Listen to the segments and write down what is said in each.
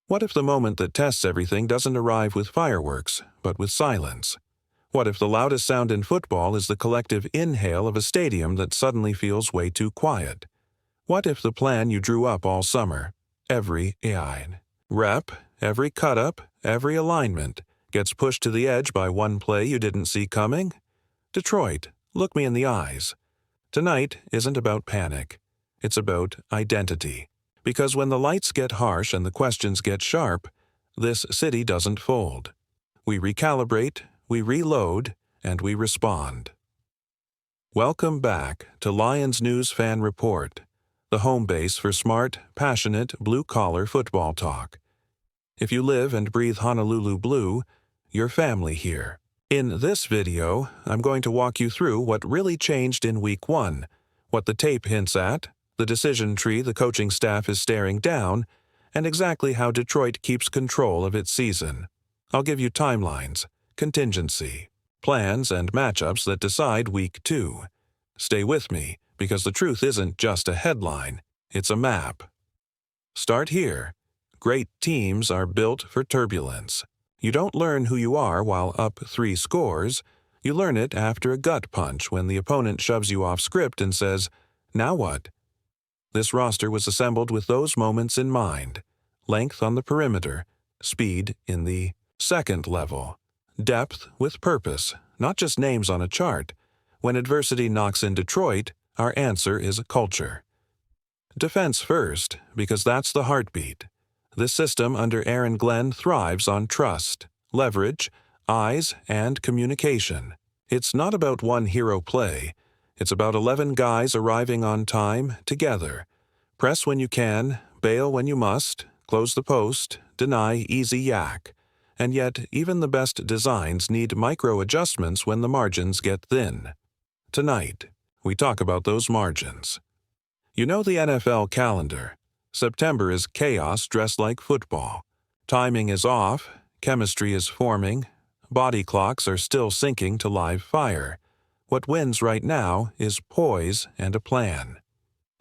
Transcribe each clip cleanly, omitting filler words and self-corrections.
What if the moment that tests everything doesn't arrive with fireworks, but with silence? What if the loudest sound in football is the collective inhale of a stadium that suddenly feels way too quiet? What if the plan you drew up all summer, every rep, every cut-up, every alignment, gets pushed to the edge by one play you didn't see coming? Detroit, look me in the eyes. Tonight isn't about panic. It's about identity. Because when the lights get harsh and the questions get sharp, this city doesn't fold. We recalibrate, we reload, and we respond. Welcome back to Lions News Fan Report, the home base for smart, passionate, blue-collar football talk. If you live and breathe Honolulu blue, you're family here. In this video, I'm going to walk you through what really changed in Week 1, what the tape hints at, the decision tree the coaching staff is staring down, and exactly how Detroit keeps control of its season. I'll give you timelines, contingency, plans, and matchups that decide Week 2. Stay with me, because the truth isn't just a headline, it's a map. Start here. Great teams are built for turbulence. You don't learn who you are while up 3 scores. You learn it after a gut punch when the opponent shoves you off script and says, "Now what?" This roster was assembled with those moments in mind. Length on the perimeter, speed in the second level, depth with purpose, not just names on a chart. When adversity knocks in Detroit, our answer is a culture. Defense first, because that's the heartbeat. This system under Aaron Glenn thrives on trust, leverage, eyes, and communication. It's not about one hero play. It's about 11 guys arriving on time, together. Press when you can, bail when you must, close the post, deny easy yak. And yet, even the best designs need micro-adjustments when the margins get thin. Tonight, we talk about those margins. You know the NFL calendar. September is chaos dressed like football. Timing is off, chemistry is forming, body clocks are still syncing to live fire. What wins right now is poise and a plan.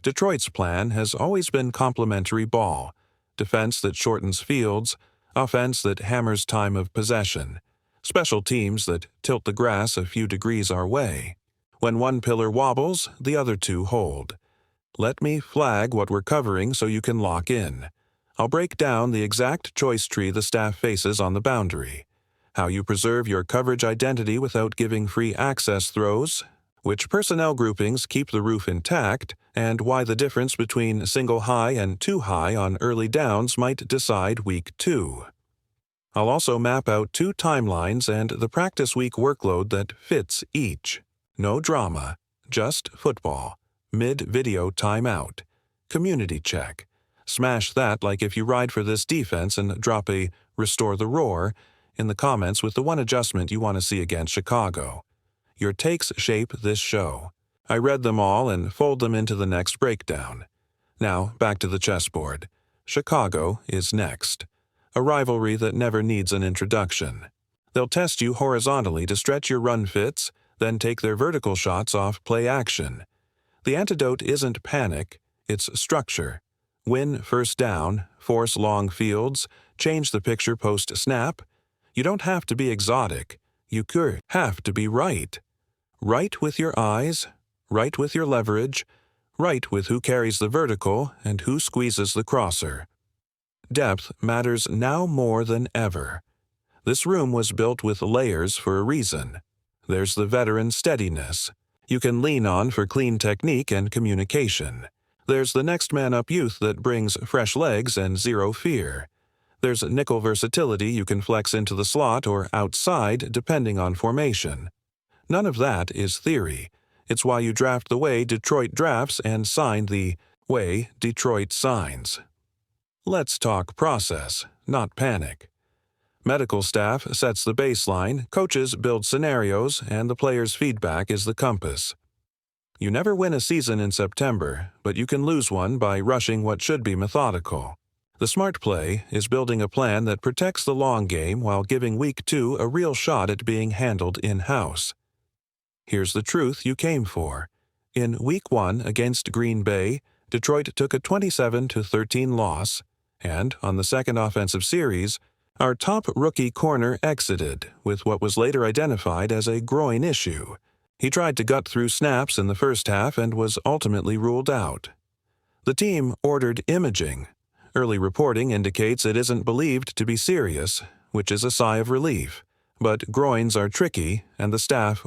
Detroit's plan has always been complementary ball, defense that shortens fields, offense that hammers time of possession, special teams that tilt the grass a few degrees our way. When one pillar wobbles, the other two hold. Let me flag what we're covering so you can lock in. I'll break down the exact choice tree the staff faces on the boundary, how you preserve your coverage identity without giving free access throws, which personnel groupings keep the roof intact, and why the difference between single high and too high on early downs might decide Week 2. I'll also map out 2 timelines and the practice week workload that fits each. No drama, just football. Mid-video timeout. Community check. Smash that like if you ride for this defense and drop a "Restore the Roar" in the comments with the one adjustment you want to see against Chicago. Your takes shape this show. I read them all and fold them into the next breakdown. Now, back to the chessboard. Chicago is next. A rivalry that never needs an introduction. They'll test you horizontally to stretch your run fits, then take their vertical shots off play action. The antidote isn't panic, it's structure. Win first down, force long fields, change the picture post-snap. You don't have to be exotic. You could have to be right. Right with your eyes, right with your leverage, right with who carries the vertical and who squeezes the crosser. Depth matters now more than ever. This room was built with layers for a reason. There's the veteran steadiness you can lean on for clean technique and communication. There's the next man up youth that brings fresh legs and zero fear. There's nickel versatility you can flex into the slot or outside depending on formation. None of that is theory. It's why you draft the way Detroit drafts and sign the way Detroit signs. Let's talk process, not panic. Medical staff sets the baseline, coaches build scenarios, and the players' feedback is the compass. You never win a season in September, but you can lose one by rushing what should be methodical. The smart play is building a plan that protects the long game while giving Week 2 a real shot at being handled in-house. Here's the truth you came for. In Week 1 against Green Bay, Detroit took a 27-13 loss. And on the second offensive series, our top rookie corner exited with what was later identified as a groin issue. He tried to gut through snaps in the first half and was ultimately ruled out. The team ordered imaging. Early reporting indicates it isn't believed to be serious, which is a sigh of relief. But groins are tricky, and the staff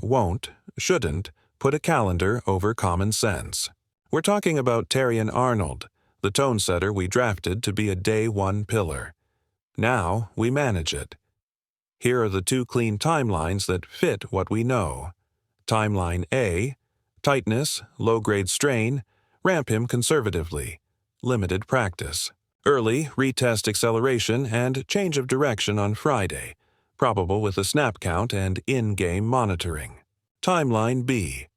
shouldn't, put a calendar over common sense. We're talking about Terrion Arnold, the tone setter we drafted to be a day one pillar. Now we manage it. Here are the two clean timelines that fit what we know. Timeline A, tightness, low-grade strain, ramp him conservatively, limited practice. Early, retest acceleration and change of direction on Friday, probable with a snap count and in-game monitoring. Timeline B,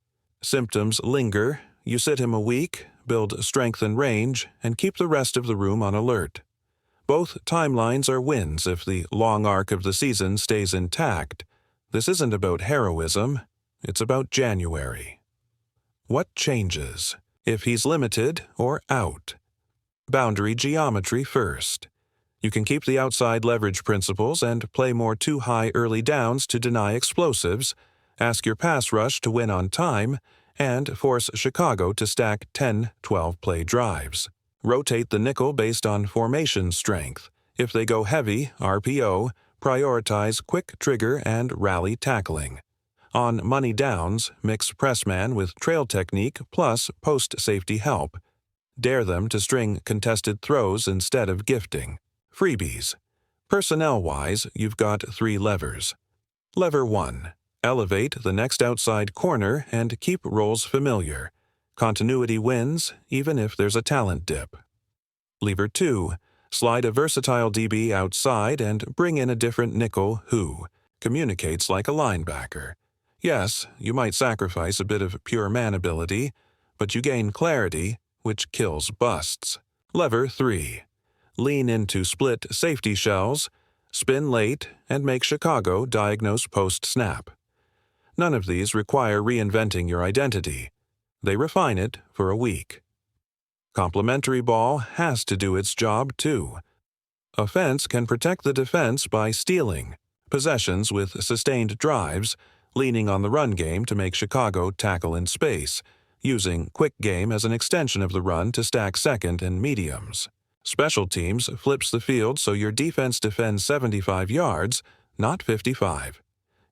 symptoms linger, you sit him a week, build strength and range, and keep the rest of the room on alert. Both timelines are wins if the long arc of the season stays intact. This isn't about heroism, it's about January. What changes? If he's limited or out. Boundary geometry first. You can keep the outside leverage principles and play more too high early downs to deny explosives, ask your pass rush to win on time, and force Chicago to stack 10, 12-play drives. Rotate the nickel based on formation strength. If they go heavy, RPO, prioritize quick trigger and rally tackling. On money downs, mix pressman with trail technique plus post-safety help. Dare them to string contested throws instead of gifting. Freebies. Personnel-wise, you've got 3 levers. Lever 1. Elevate the next outside corner and keep roles familiar. Continuity wins, even if there's a talent dip. Lever 2. Slide a versatile DB outside and bring in a different nickel who communicates like a linebacker. Yes, you might sacrifice a bit of pure man ability, but you gain clarity, which kills busts. Lever 3. Lean into split safety shells, spin late, and make Chicago diagnose post-snap. None of these require reinventing your identity. They refine it for a week. Complementary ball has to do its job too. Offense can protect the defense by stealing, possessions with sustained drives, leaning on the run game to make Chicago tackle in space, using quick game as an extension of the run to stack second and mediums. Special teams flips the field so your defense defends 75 yards, not 55.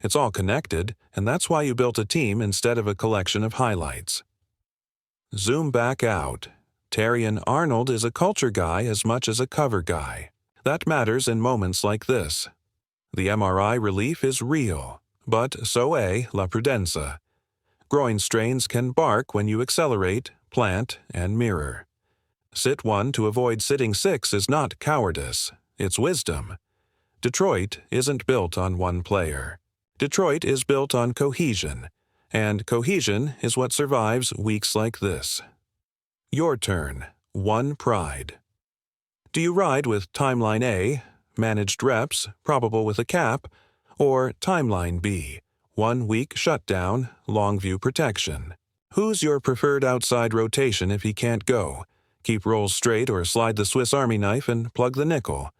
It's all connected, and that's why you built a team instead of a collection of highlights. Zoom back out. Terrion Arnold is a culture guy as much as a cover guy. That matters in moments like this. The MRI relief is real, but so la prudenza. Groin strains can bark when you accelerate, plant, and mirror. Sit 1 to avoid sitting 6 is not cowardice, it's wisdom. Detroit isn't built on one player. Detroit is built on cohesion, and cohesion is what survives weeks like this. Your turn. One pride. Do you ride with Timeline A, managed reps, probable with a cap, or Timeline B, 1 week shutdown, long view protection? Who's your preferred outside rotation if he can't go? Keep rolls straight or slide the Swiss Army knife and plug the nickel.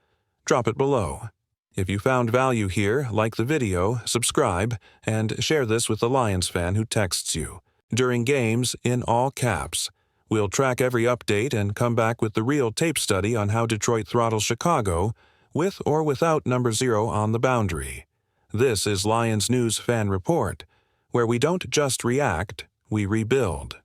Drop it below. If you found value here, like the video, subscribe, and share this with the Lions fan who texts you. During games, in all caps. We'll track every update and come back with the real tape study on how Detroit throttles Chicago, with or without number 0 on the boundary. This is Lions News Fan Report, where we don't just react, we rebuild.